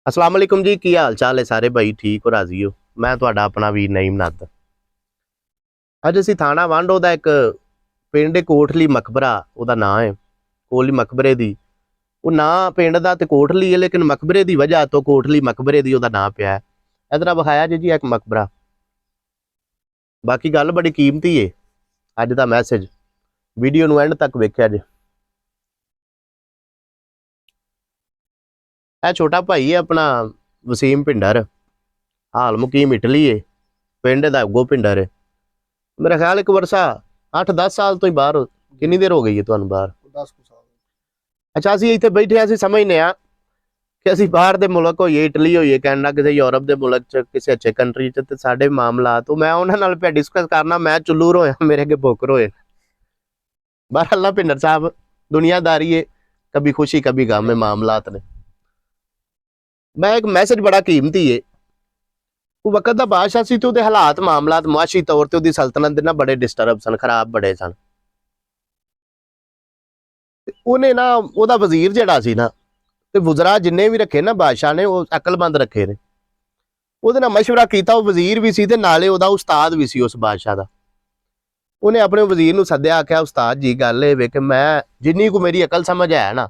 अस्सलाम वालेकुम जी। की हाल चाल है सारे भाई? ठीक हो, राजी हो? मैं ਤੁਹਾਡਾ ਆਪਣਾ ਵੀਰ ਨਈਮ ਨੱਦ। ਅੱਜ ਅਸੀਂ ਥਾਣਾ ਵਾਂਡੋ ਦਾ ਇੱਕ ਪਿੰਡ ਕੋਟਲੀ ਮਕਬਰਾ ਉਹਦਾ ਨਾਂ ਹੈ। ਕੋਟਲੀ ਮਕਬਰੇ ਦੀ ਉਹ ਨਾਂ ਪਿੰਡ ਦਾ ਤੇ ਕੋਟਲੀ ਹੈ, ਲੇਕਿਨ ਮਕਬਰੇ ਦੀ ਵਜ੍ਹਾ ਤੋਂ ਕੋਟਲੀ ਮਕਬਰੇ ਦੀ ਉਹਦਾ ਨਾਂ ਪਿਆ ਹੈ। ਇਧਰ ਵਿਖਾਇਆ ਜੀ ਇੱਕ ਮਕਬਰਾ। ਬਾਕੀ ਗੱਲ ਬੜੀ ਕੀਮਤੀ ਹੈ। ਅੱਜ ਦਾ ਮੈਸੇਜ ਵੀਡੀਓ ਨੂੰ ਐਂਡ ਤੱਕ ਵੇਖਿਆ ਜੀ। ਇਹ ਛੋਟਾ ਭਾਈ ਹੈ ਆਪਣਾ ਵਸੀਮ ਭਿੰਡਰ, ਹਾਲ ਮੁਕੀਮ ਇਟਲੀ ਹੈ। ਪਿੰਡ ਦਾ ਅੱਗੋਂ ਭਿੰਡਰ ਹੈ। मेरा ख्याल एक वर्षा 8-10 साल तो ही बाहर कितनी देर हो गई है ਤੁਹਾਨੂੰ ਬਾਹਰ? 10 ਕੁ ਸਾਲ। ਅੱਛਾ, ਅਸੀਂ ਇੱਥੇ ਬੈਠੇ ਅਸੀਂ ਸਮਝਨੇ ਆ ਕਿ ਅਸੀਂ ਬਾਹਰ ਦੇ ਮੁਲਕ ਹੋਈਏ, ਇਟਲੀ ਹੋਈਏ, ਕੈਨੇਡਾ, ਕਿਸੇ ਯੂਰਪ ਦੇ ਮੁਲਕ ਚ, ਕਿਸੇ ਅੱਛੇ ਕੰਟਰੀ ਚ, ਤੇ ਸਾਡੇ ਮਾਮਲਾ ਤੋਂ ਮੈਂ ਉਹਨਾਂ ਨਾਲ ਪਿਆ ਡਿਸਕਸ ਕਰਨਾ। ਮੈਂ ਚੁੱਲੂਰ ਹੋਇਆ, ਮੇਰੇ ਅੱਗੇ ਬੋਕਰ ਹੋਏ। ਬਾਹਰ ਅੱਲਾ ਭਿੰਡਰ ਸਾਹਿਬ दुनियादारी है, कभी खुशी कभी गम में मामलात ने। मैं एक मैसेज बड़ा कीमती है। ਉਹ ਵਕਤ ਦਾ ਬਾਦਸ਼ਾਹ ਸੀ ਤੇ ਉਹਦੇ ਹਾਲਾਤ ਮਾਮਲਾਤ ਮੁਆਸ਼ੀ ਤੌਰ ਤੇ ਉਹਦੀ ਸਲਤਨਤ ਦੇ ਨਾ ਬੜੇ ਡਿਸਟਰਬ ਸਨ, ਖਰਾਬ ਬੜੇ ਸਨ। ਉਹਨੇ ਨਾ ਉਹਦਾ ਵਜ਼ੀਰ ਜਿਹੜਾ ਸੀ ਨਾ, ਤੇ ਵਜ਼ਰਾ ਜਿੰਨੇ ਵੀ ਰੱਖੇ ਨਾ ਬਾਦਸ਼ਾਹ ਨੇ, ਉਹ ਅਕਲਮੰਦ ਰੱਖੇ ਨੇ। ਉਹਦੇ ਨਾਲ ਮਸ਼ਵਰਾ ਕੀਤਾ। ਉਹ ਵਜ਼ੀਰ ਵੀ ਸੀ ਤੇ ਨਾਲੇ ਉਹਦਾ ਉਸਤਾਦ ਵੀ ਸੀ ਉਸ ਬਾਦਸ਼ਾਹ ਦਾ। ਉਹਨੇ ਆਪਣੇ ਵਜ਼ੀਰ ਨੂੰ ਸੱਦਿਆ, ਆਖਿਆ ਉਸਤਾਦ ਜੀ ਗੱਲ ਇਹ ਵੇ ਕਿ ਮੈਂ ਜਿੰਨੀ ਕੁ ਮੇਰੀ ਅਕਲ ਸਮਝ ਹੈ ਨਾ,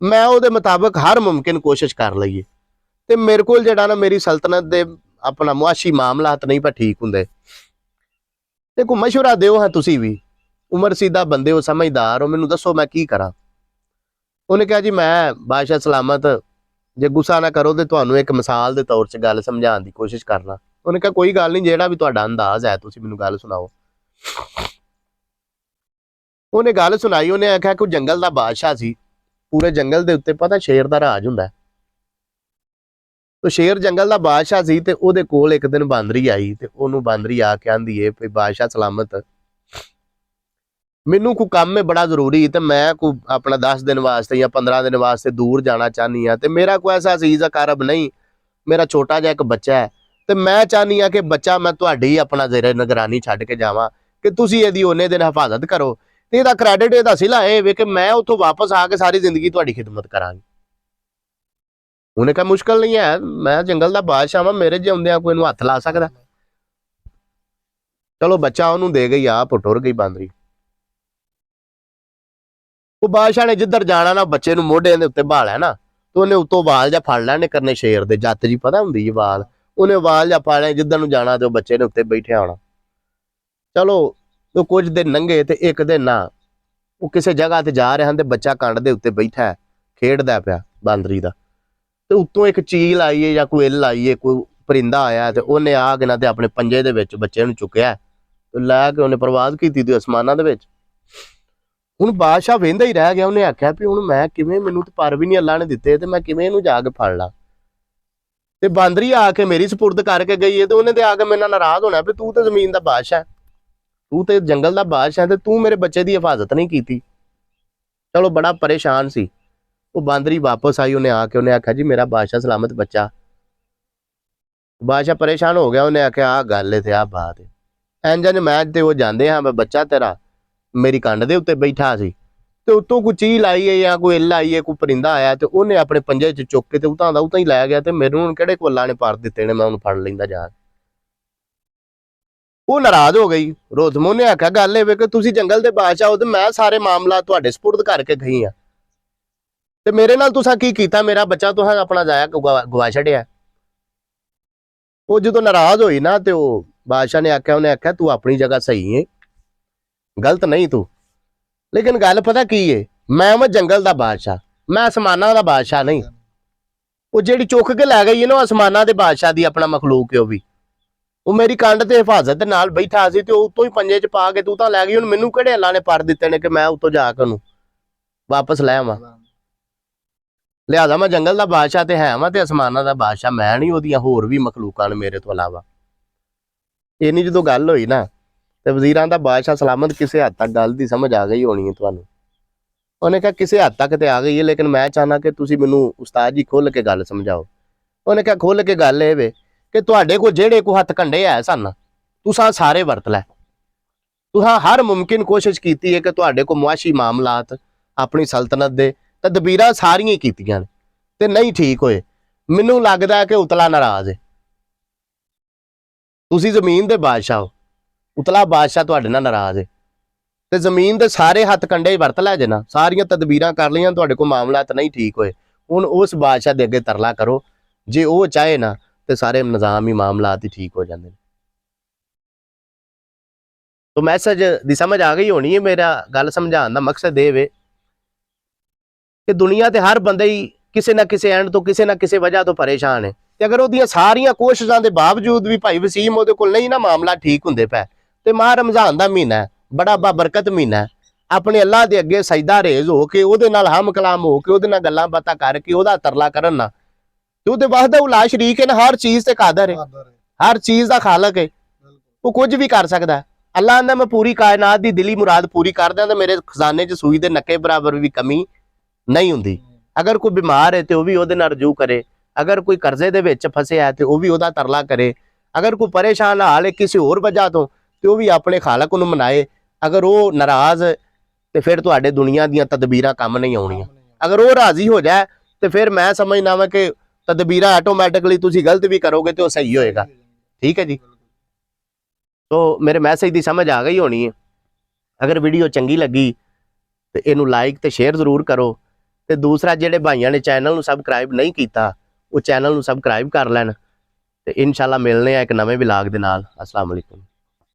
ਮੈਂ ਉਹਦੇ ਮੁਤਾਬਕ ਹਰ ਮੁਮਕਿਨ ਕੋਸ਼ਿਸ਼ ਕਰ ਲਈਏ ਤੇ ਮੇਰੇ ਕੋਲ ਜਿਹੜਾ ਨਾ ਮੇਰੀ ਸਲਤਨਤ ਦੇ अपना मुआशी मामलात नहीं पर ठीक होंगे, ते कोई मशवरा दिओ। हाँ तुसी भी उमर सीधा बंदे हो, समझदार हो, मैनू दसो मैं की करा। उन्हें कहा जी मैं बादशाह सलामत जे गुस्सा ना करो तो तुहानू एक मिसाल के तौर से गल समझाने की कोशिश करना। उन्हें कहा कोई गल नहीं, जेड़ा भी तुहाडा अंदाज है तुसी मैनू गल सुनाओ। उन्हें गल सुनाई। उन्हें आख्या कोई जंगल का बादशाह सी, पूरे जंगल के उत्ते पता शेर का राज हुंदा। तो शेर जंगल का बादशाह सी ते ओहदे कोल एक दिन बांदरी आई ते ओनू बांदरी आके आंदी है भी बादशाह सलामत, मैनू कोई काम है बड़ा जरूरी ते मैं कोई अपना 10 दिन वास्ते या 15 दिन वास्ते दूर जाना चाहनी हाँ। ते मेरा कोई ऐसा अजीज अकारब नहीं, मेरा छोटा जिहा एक बच्चा है ते मैं चाहनी हाँ कि बच्चा मैं तुहाडी अपना जेरे निगरानी छड्ड के जावां कि तुसीं इहदी उन्ने दिन हिफाजत करो ते इहदा क्रेडिट इहदा सिला इह वे कि मैं उत्थों वापस आके सारी जिंदगी तुहाडी खिदमत करांगी। उन्हें कहा मुश्किल नहीं है, मैं जंगल का बादशाह वा, मेरे जिंदे कोई नूं हथ ला सकदा। चलो बच्चा उन्होंने दे गई, आप टुर गई बांदरी। वो बादशाह ने जिधर जाना ना, बच्चे नूं मोढे दे उत्ते भाला ना, तो उन्हें उत्तों वाल जा फड़ लैने करने शेर दे, जत जी पता हुंदी है वाल। उन्हें वाल जा फड़ लिया, जिधर नूं जाना ते बच्चे ने उत्ते बैठे आना। चलो तो कुछ दिन लंघे ते एक दिन ना वो किसी जगह ते जा रहे हैं ते बच्चा कंड दे उत्ते बैठा है, खेडदा पिया बांदरी दा। ਤੇ ਉੱਤੋਂ ਇੱਕ ਚੀਲ ਆਈ ਹੈ ਜਾਂ ਕੋਈ ਇੱਲ ਆਈ ਹੈ, ਕੋਈ ਪਰਿੰਦਾ ਆਇਆ ਤੇ ਉਹਨੇ ਆ ਕੇ ਨਾ ਤੇ ਆਪਣੇ ਪੰਜੇ ਦੇ ਵਿੱਚ ਬੱਚੇ ਨੂੰ ਚੁੱਕਿਆ ਤੇ ਲੈ ਕੇ ਉਹਨੇ ਪ੍ਰਵਾਜ਼ ਕੀਤੀ ਤੇ ਅਸਮਾਨਾਂ ਦੇ ਵਿੱਚ। ਹੁਣ ਬਾਦਸ਼ਾਹ ਵੇਂਦਾ ਹੀ ਰਹਿ ਗਿਆ। ਉਹਨੇ ਆਖਿਆ ਵੀ ਹੁਣ ਮੈਂ ਕਿਵੇਂ, ਮੈਨੂੰ ਤੇ ਪਰ ਵੀ ਨਹੀਂ ਅੱਲਾ ਨੇ ਦਿੱਤੇ ਤੇ ਮੈਂ ਕਿਵੇਂ ਇਹਨੂੰ ਜਾ ਕੇ ਫੜ ਲਾਂ। ਤੇ ਬਾਂਦਰੀ ਆ ਕੇ ਮੇਰੀ ਸਪੁਰਦ ਕਰਕੇ ਗਈ ਹੈ ਤੇ ਉਹਨੇ ਤੇ ਆ ਕੇ ਮੇਰੇ ਨਾਲ ਨਾਰਾਜ਼ ਹੋਣਾ ਵੀ ਤੂੰ ਤੇ ਜ਼ਮੀਨ ਦਾ ਬਾਦਸ਼ਾਹ, ਤੂੰ ਤੇ ਜੰਗਲ ਦਾ ਬਾਦਸ਼ਾਹ ਤੇ ਤੂੰ ਮੇਰੇ ਬੱਚੇ ਦੀ ਹਿਫਾਜ਼ਤ ਨਹੀਂ ਕੀਤੀ। ਚਲੋ ਬੜਾ ਪਰੇਸ਼ਾਨ ਸੀ वो बांदरी। वापस आई, उन्हें आके उन्हें आख्या जी मेरा बादशाह सलामत बच्चा। बादशाह परेशान हो गया। उन्हें आख्या आ गल है ते आ बात है, इंज मैं ते वो जांदे हाँ, मैं बच्चा तेरा मेरी कंड दे उत्ते बैठा सी ते उत्तों कोई चील आई है या कोई इल आई है, कोई परिंदा आया ते उन्हें अपने पंजे च चुक के ते उतां दा उतां ही लै गया ते मैनूं हुण किहड़े कोई अल्लाह ने पर दित्ते ने, मैं उहनूं फड़ लैंदा जा। वो नाराज हो गई रोज़म। उन्हें आख्या गल इह वे कि तुसीं जंगल दे बादशाह हो ते मैं सारे मामला तुहाडे सपुर्द करके गई हाँ ते मेरे नाल तुसां की कीता, मेरा बच्चा तुहां अपना जाया गवा छड़िया। वो जो नाराज होई ना ते बादशाह ने आख्या, उन्हें आख्या तू अपनी जगह सही है, गलत नहीं तू, लेकिन गल पता की है, मैं जंगल का बादशाह, मैं आसमाना का बादशाह नहीं। वो जेड़ी चुक के लै गई है ना आसमाना के बादशाह की अपना मखलूक है, वो मेरी कंड ते हिफाजत दे नाल बैठा सी ते उत्तों ही पंजे च पा के तू तां लै गई। हुण मैनूं किहड़े अल्लाह ने पर दित्ते ने कि मैं उत्तों जाके उहनूं वापस लै आवां। लिहाजा मैं जंगल का बादशाह तो है वां ते आसमाना का बादशाह मैं नहीं, ओहदियां होर भी मखलूकां ने मेरे तो अलावा। इन्नी जो गल होई ना तो वजीरां दा बादशाह सलामत किसी हद तक गल की समझ आ गई होनी है तुहानूं। उन्हें कहा किसी हद तक तो आ गई है, लेकिन मैं चाहना कि तुसीं मैनूं उस्ताद जी खुल के गल समझाओ। उन्हें कहा खुल के गल इह वे कि तुहाडे कोल जिहड़े कोई हत्थ कंडे है सन, तुसां सारे वरत लै। तुहां हर मुमकिन कोशिश कीती है कि तुहाडे कोल मुआशी मामलात अपनी सल्तनत दे तदबीरां सारियां कीतियां ने ते नहीं ठीक होए। ਮੈਨੂੰ ਲੱਗਦਾ ਕਿ ਉਤਲਾ ਨਾਰਾਜ਼ ਹੈ। ਤੁਸੀਂ ਜ਼ਮੀਨ ਦੇ ਬਾਦਸ਼ਾਹ ਹੋ, ਉਤਲਾ ਬਾਦਸ਼ਾਹ ਤੁਹਾਡੇ ਨਾਲ ਨਾਰਾਜ਼ ਹੈ ਤੇ ਜ਼ਮੀਨ ਦੇ ਸਾਰੇ ਹੱਥ ਕੰਡੇ ਵਰਤ ਲੈ ਜੇ ਨਾ, ਸਾਰੀਆਂ ਤਦਬੀਰਾਂ ਕਰ ਲਈਆਂ, ਤੁਹਾਡੇ ਕੋਲ ਮਾਮਲਾਤ ਨਹੀਂ ਠੀਕ ਹੋਏ, ਹੁਣ ਉਸ ਬਾਦਸ਼ਾਹ ਦੇ ਅੱਗੇ ਤਰਲਾ ਕਰੋ। ਜੇ ਉਹ ਚਾਹੇ ਨਾ ਤੇ ਸਾਰੇ ਨਿਜ਼ਾਮ ਹੀ ਮਾਮਲਾਤ ਹੀ ਠੀਕ ਹੋ ਜਾਂਦੇ ਨੇ। तो मैसेज दी समझ आ गई होनी है। मेरा गल समझाने का मकसद ये वे कि दुनिया ते हर बंदे ही किसी ना किसी एंड तो किसी ना किसी वजह तो परेशान है ते अगर ओदियां सारियां कोशिशां दे बावजूद भी भाई वसीम ओदे कोल नहीं ना मामला ठीक हुंदे पै ते माह रमजान दा महीना है, बड़ा बाबरकत महीना है, अपने अल्लाह दे अगे सजदा रेज हो के ओदे नाल हम कलाम हो के ओदे नाल गल्लां बातां करके ओदा तरला करन ना ते ओदे वाहदा उला शरीक है ना, हर चीज ते कादर है, हर चीज दा खालक है, वो कुछ भी कर सकदा है। अल्लाह ने मैं पूरी कायनात दी दिली मुराद पूरी कर दियां ते मेरे खजाने च सूई दे नक्के बराबर भी कमी नहीं हुंदी। अगर कोई बीमार है तो वह भी ओहदे नाल रजू करे, अगर कोई कर्जे दे विच फसिया है तो वह भी ओहदा तरला करे, अगर कोई परेशान हाल है किसी होर वजह तो वह भी अपने खालक नूं मनाए। अगर वो नाराज तो फिर तुहाडे दुनिया दीयां तदबीरां काम नहीं आउणियां। अगर वो राजी हो जाए तो फिर मैं समझना वा कि तदबीरां ऑटोमैटिकली तुसीं गलत भी करोगे तो सही होएगा। ठीक है जी। तो मेरे मैसेज की समझ आ गई होनी है। अगर वीडियो चंगी लगी तो इनू लाइक तो शेयर जरूर करो तो दूसरा जेडे भाइयों ने चैनल नू सबसक्राइब नहीं किया वो चैनल नू सबसक्राइब कर लैन। तो इंशाल्लाह मिलने एक नवे व्लॉग दे नाल। अस्सलाम वालेकुम।